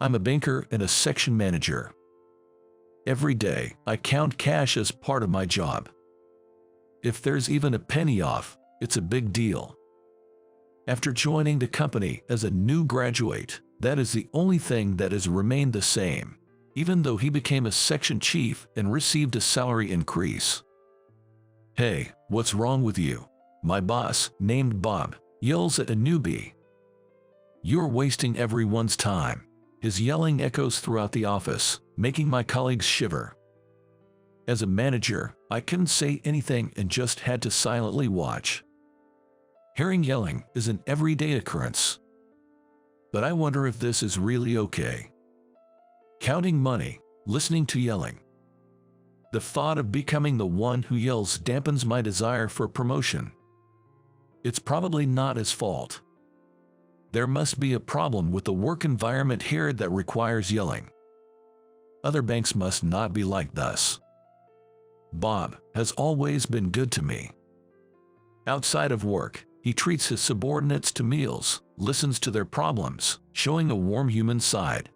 I'm a banker and a section manager. Every day, I count cash as part of my job. If there's even a penny off, it's a big deal. After joining the company as a new graduate, that is the only thing that has remained the same, even though he became a section chief and received a salary increase. "Hey, what's wrong with you?" my boss, named Bob, yells at a newbie. "You're wasting everyone's time." His yelling echoes throughout the office, making my colleagues shiver. As a manager, I couldn't say anything and just had to silently watch. Hearing yelling is an everyday occurrence. But I wonder if this is really okay. Counting money, listening to yelling. The thought of becoming the one who yells dampens my desire for promotion. It's probably not his fault. There must be a problem with the work environment here that requires yelling. Other banks must not be like this. Bob has always been good to me. Outside of work, he treats his subordinates to meals, listens to their problems, showing a warm human side.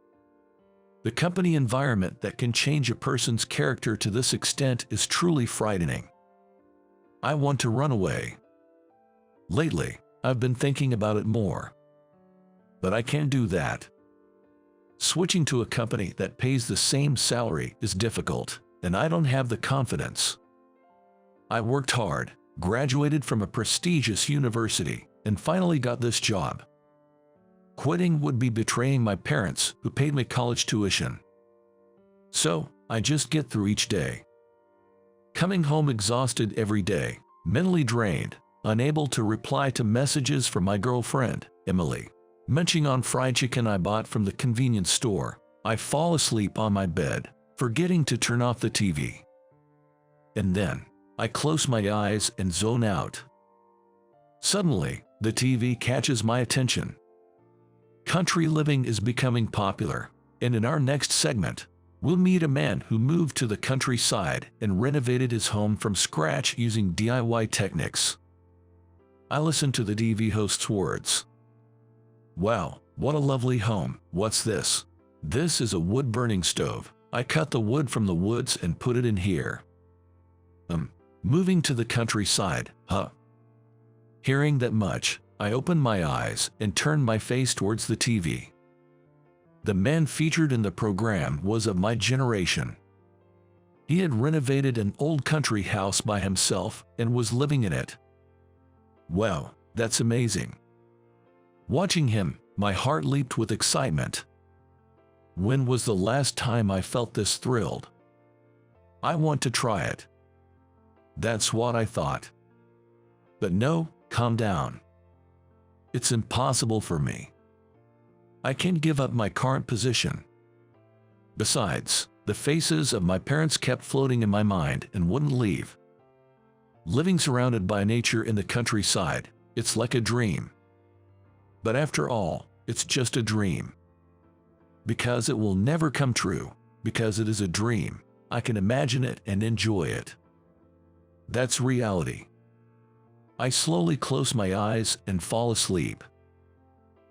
The company environment that can change a person's character to this extent is truly frightening. I want to run away. Lately, I've been thinking about it more. But I can't do that. Switching to a company that pays the same salary is difficult, and I don't have the confidence. I worked hard, graduated from a prestigious university, and finally got this job. Quitting would be betraying my parents who paid me college tuition. So, I just get through each day. Coming home exhausted every day, mentally drained, unable to reply to messages from my girlfriend, Emily, munching on fried chicken I bought from the convenience store. I fall asleep on my bed, forgetting to turn off the TV. And then, I close my eyes and zone out. Suddenly, the TV catches my attention. Country living is becoming popular, and in our next segment, we'll meet a man who moved to the countryside and renovated his home from scratch using DIY techniques. I listen to the TV host's words. "Wow, what a lovely home. What's this?" "This is a wood-burning stove. I cut the wood from the woods and put it in here." Moving to the countryside, huh? Hearing that much, I opened my eyes and turned my face towards the TV. The man featured in the program was of my generation. He had renovated an old country house by himself and was living in it. Wow, that's amazing. Watching him, my heart leaped with excitement. When was the last time I felt this thrilled? I want to try it. That's what I thought. But no, calm down. It's impossible for me. I can't give up my current position. Besides, the faces of my parents kept floating in my mind and wouldn't leave. Living surrounded by nature in the countryside, it's like a dream. But after all, it's just a dream. Because it will never come true, because it is a dream, I can imagine it and enjoy it. That's reality. I slowly close my eyes and fall asleep.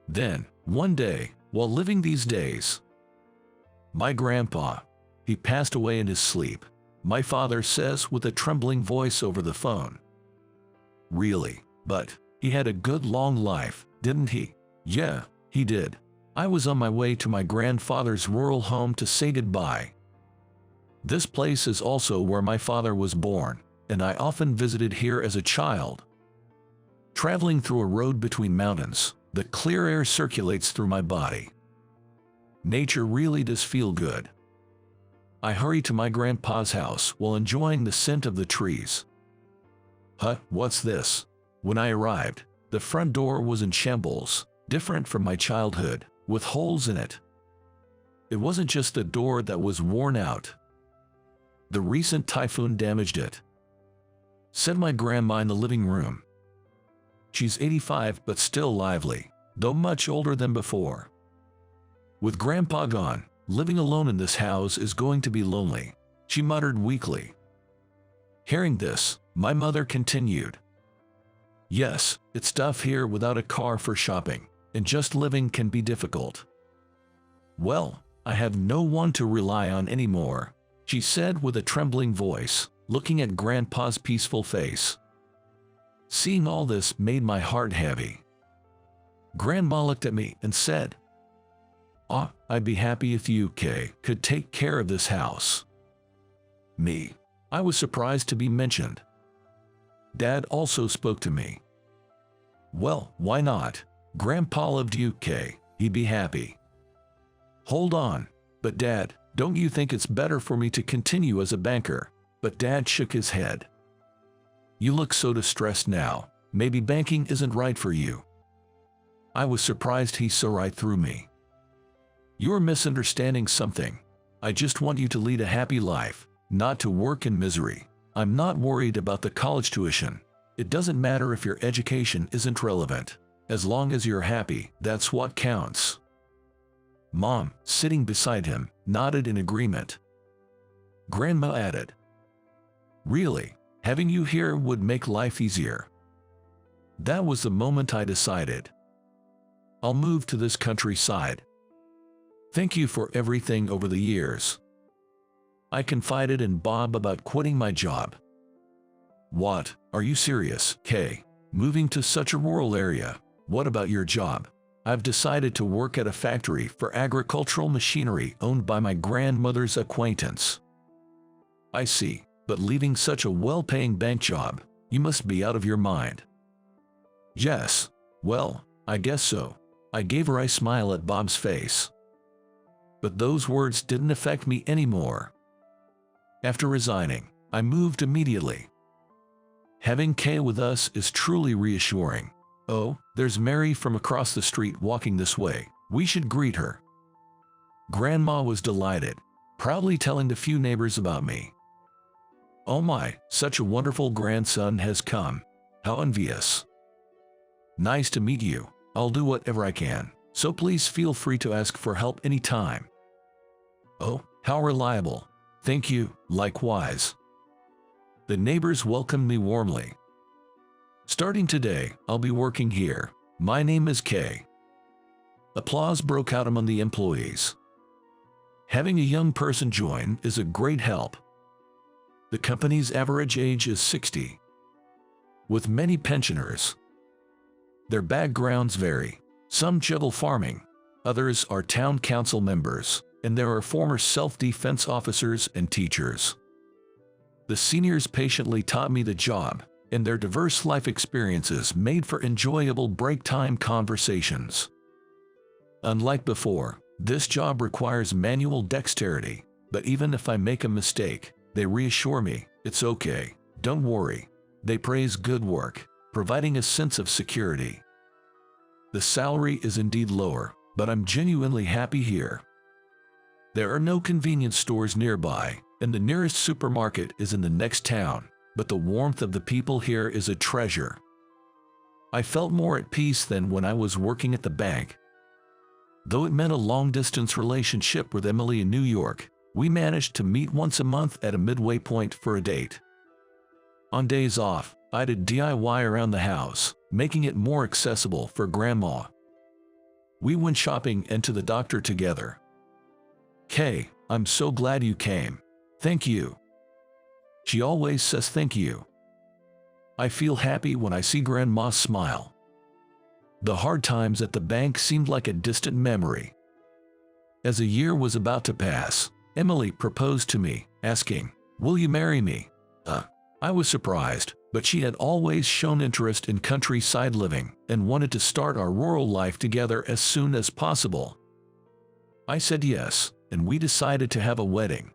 Then, one day, while living these days, my grandpa, he passed away in his sleep, my father says with a trembling voice over the phone. Really? But he had a good long life, didn't he? Yeah, he did. I was on my way to my grandfather's rural home to say goodbye. This place is also where my father was born, and I often visited here as a child. Traveling through a road between mountains, the clear air circulates through my body. Nature really does feel good. I hurry to my grandpa's house while enjoying the scent of the trees. Huh, what's this? When I arrived, the front door was in shambles, different from my childhood, with holes in it. It wasn't just the door that was worn out. The recent typhoon damaged it. Said my grandma in the living room. She's 85 but still lively, though much older than before. With Grandpa gone, living alone in this house is going to be lonely, she muttered weakly. Hearing this, my mother continued. Yes, it's tough here without a car for shopping, and just living can be difficult. Well, I have no one to rely on anymore, she said with a trembling voice, looking at Grandpa's peaceful face. Seeing all this made my heart heavy. Grandma looked at me and said, I'd be happy if you, Kay, could take care of this house. Me. I was surprised to be mentioned. Dad also spoke to me. Well, why not? Grandpa loved you, Kay. He'd be happy. Hold on. But Dad, don't you think it's better for me to continue as a banker? But Dad shook his head. You look so distressed now. Maybe banking isn't right for you. I was surprised he saw right through me. You're misunderstanding something. I just want you to lead a happy life, not to work in misery. I'm not worried about the college tuition. It doesn't matter if your education isn't relevant. As long as you're happy, that's what counts. Mom, sitting beside him, nodded in agreement. Grandma added, Really, having you here would make life easier. That was the moment I decided. I'll move to this countryside. Thank you for everything over the years. I confided in Bob about quitting my job. What? Are you serious, Kay? Moving to such a rural area? What about your job? I've decided to work at a factory for agricultural machinery owned by my grandmother's acquaintance. I see, but leaving such a well-paying bank job, you must be out of your mind. Yes, well, I guess so. I gave her a smile at Bob's face. But those words didn't affect me anymore. After resigning, I moved immediately. Having Kay with us is truly reassuring. Oh, there's Mary from across the street walking this way. We should greet her. Grandma was delighted, proudly telling the few neighbors about me. Oh my, such a wonderful grandson has come. How envious. Nice to meet you. I'll do whatever I can, so please feel free to ask for help anytime. Oh, how reliable. Thank you, likewise. The neighbors welcomed me warmly. Starting today, I'll be working here. My name is Kay. Applause broke out among the employees. Having a young person join is a great help. The company's average age is 60, with many pensioners. Their backgrounds vary. Some juggle farming, others are town council members, and there are former self-defense officers and teachers. The seniors patiently taught me the job, and their diverse life experiences made for enjoyable break-time conversations. Unlike before, this job requires manual dexterity, but even if I make a mistake, they reassure me, it's okay, don't worry. They praise good work, providing a sense of security. The salary is indeed lower, but I'm genuinely happy here. There are no convenience stores nearby, and the nearest supermarket is in the next town, but the warmth of the people here is a treasure. I felt more at peace than when I was working at the bank. Though it meant a long-distance relationship with Emily in New York, we managed to meet once a month at a midway point for a date. On days off, I did DIY around the house, making it more accessible for Grandma. We went shopping and to the doctor together. Kay, I'm so glad you came. Thank you. She always says thank you. I feel happy when I see Grandma smile. The hard times at the bank seemed like a distant memory. As a year was about to pass, Emily proposed to me, asking, "Will you marry me?" I was surprised, but she had always shown interest in countryside living and wanted to start our rural life together as soon as possible. I said yes, and we decided to have a wedding.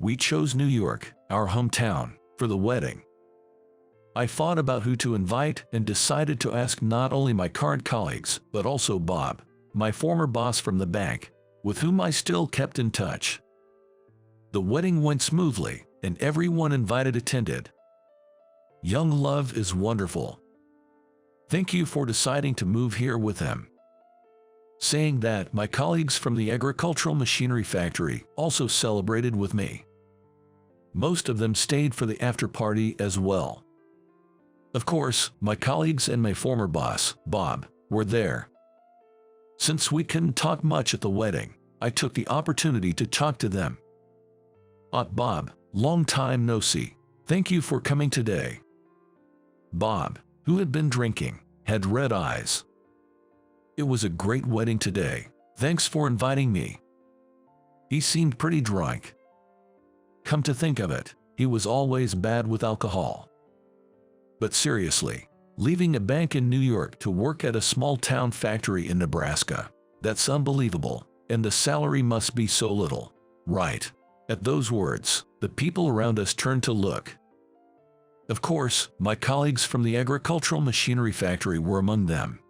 We chose New York, our hometown, for the wedding. I thought about who to invite and decided to ask not only my current colleagues, but also Bob, my former boss from the bank, with whom I still kept in touch. The wedding went smoothly, and everyone invited attended. Young love is wonderful. Thank you for deciding to move here with him. Saying that, my colleagues from the agricultural machinery factory also celebrated with me. Most of them stayed for the after-party as well. Of course, my colleagues and my former boss, Bob, were there. Since we couldn't talk much at the wedding, I took the opportunity to talk to them. Bob, long time no see. Thank you for coming today. Bob, who had been drinking, had red eyes. It was a great wedding today. Thanks for inviting me. He seemed pretty drunk. Come to think of it, he was always bad with alcohol. But seriously, leaving a bank in New York to work at a small-town factory in Nebraska, that's unbelievable, and the salary must be so little, right? At those words, the people around us turned to look. Of course, my colleagues from the agricultural machinery factory were among them.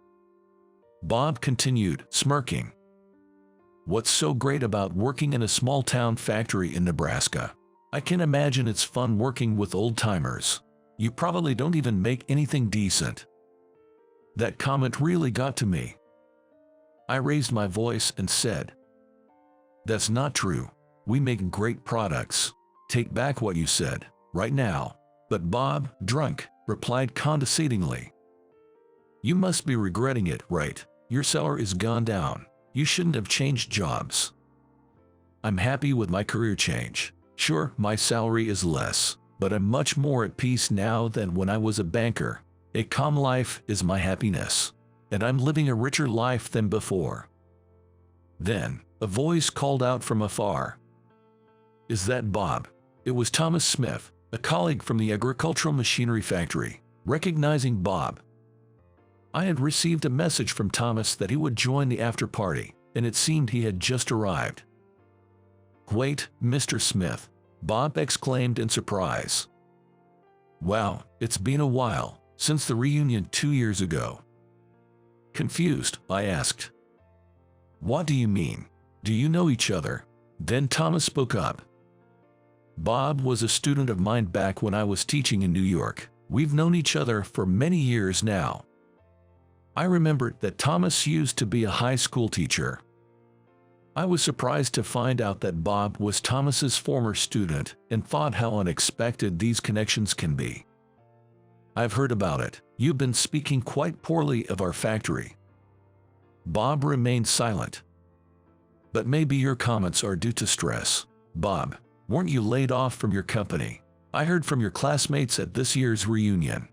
Bob continued, smirking. What's so great about working in a small-town factory in Nebraska? I can imagine it's fun working with old-timers. You probably don't even make anything decent. That comment really got to me. I raised my voice and said, that's not true. We make great products. Take back what you said, right now. But Bob, drunk, replied condescendingly. You must be regretting it, right? Your salary is gone down. You shouldn't have changed jobs. I'm happy with my career change. Sure, my salary is less, but I'm much more at peace now than when I was a banker. A calm life is my happiness, and I'm living a richer life than before. Then, a voice called out from afar. Is that Bob? It was Thomas Smith, a colleague from the agricultural machinery factory. Recognizing Bob, I had received a message from Thomas that he would join the after-party, and it seemed he had just arrived. Wait, Mr. Smith, Bob exclaimed in surprise. Wow, it's been a while, since the reunion 2 years ago. Confused, I asked. What do you mean? Do you know each other? Then Thomas spoke up. Bob was a student of mine back when I was teaching in New York. We've known each other for many years now. I remembered that Thomas used to be a high school teacher. I was surprised to find out that Bob was Thomas's former student and thought how unexpected these connections can be. I've heard about it. You've been speaking quite poorly of our factory. Bob remained silent. But maybe your comments are due to stress. Bob, weren't you laid off from your company? I heard from your classmates at this year's reunion.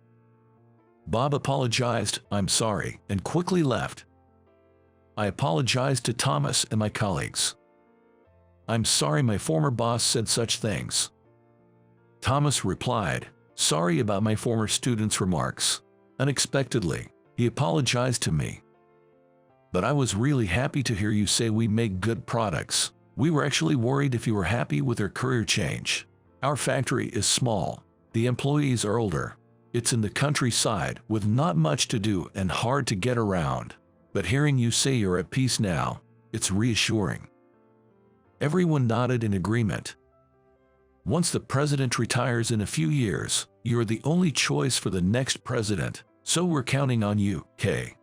Bob apologized, I'm sorry, and quickly left. I apologized to Thomas and my colleagues. I'm sorry my former boss said such things. Thomas replied, sorry about my former student's remarks. Unexpectedly, he apologized to me. But I was really happy to hear you say we make good products. We were actually worried if you were happy with your career change. Our factory is small. The employees are older. It's in the countryside with not much to do and hard to get around. But hearing you say you're at peace now, it's reassuring. Everyone nodded in agreement. Once the president retires in a few years, you're the only choice for the next president, so we're counting on you, Kay.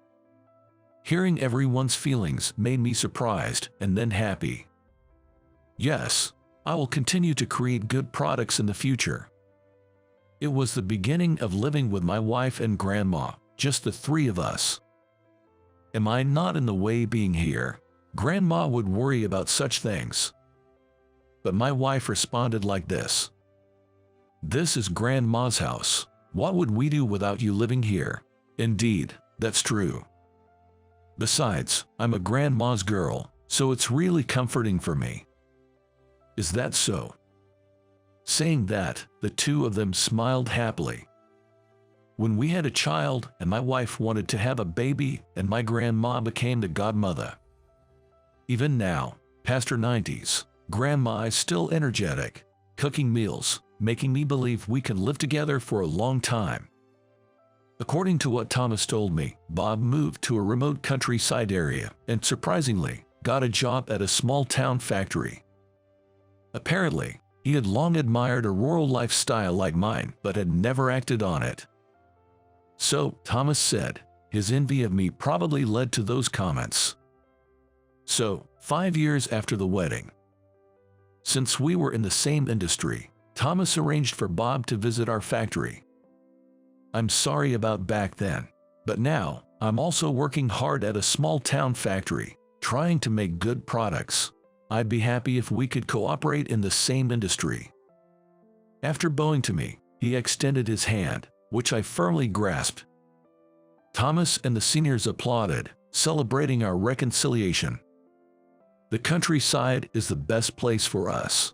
Hearing everyone's feelings made me surprised and then happy. Yes, I will continue to create good products in the future. It was the beginning of living with my wife and grandma, just the three of us. Am I not in the way being here? Grandma would worry about such things. But my wife responded like this. This is Grandma's house. What would we do without you living here? Indeed, that's true. Besides, I'm a grandma's girl, so it's really comforting for me. Is that so? Saying that, the two of them smiled happily. When we had a child and my wife wanted to have a baby and my grandma became the godmother. Even now, past her 90s, Grandma is still energetic, cooking meals, making me believe we can live together for a long time. According to what Thomas told me, Bob moved to a remote countryside area and, surprisingly, got a job at a small-town factory. Apparently, he had long admired a rural lifestyle like mine but had never acted on it. So, Thomas said, his envy of me probably led to those comments. So, 5 years after the wedding, since we were in the same industry, Thomas arranged for Bob to visit our factory. I'm sorry about back then, but now, I'm also working hard at a small town factory, trying to make good products. I'd be happy if we could cooperate in the same industry." After bowing to me, he extended his hand, which I firmly grasped. Thomas and the seniors applauded, celebrating our reconciliation. The countryside is the best place for us.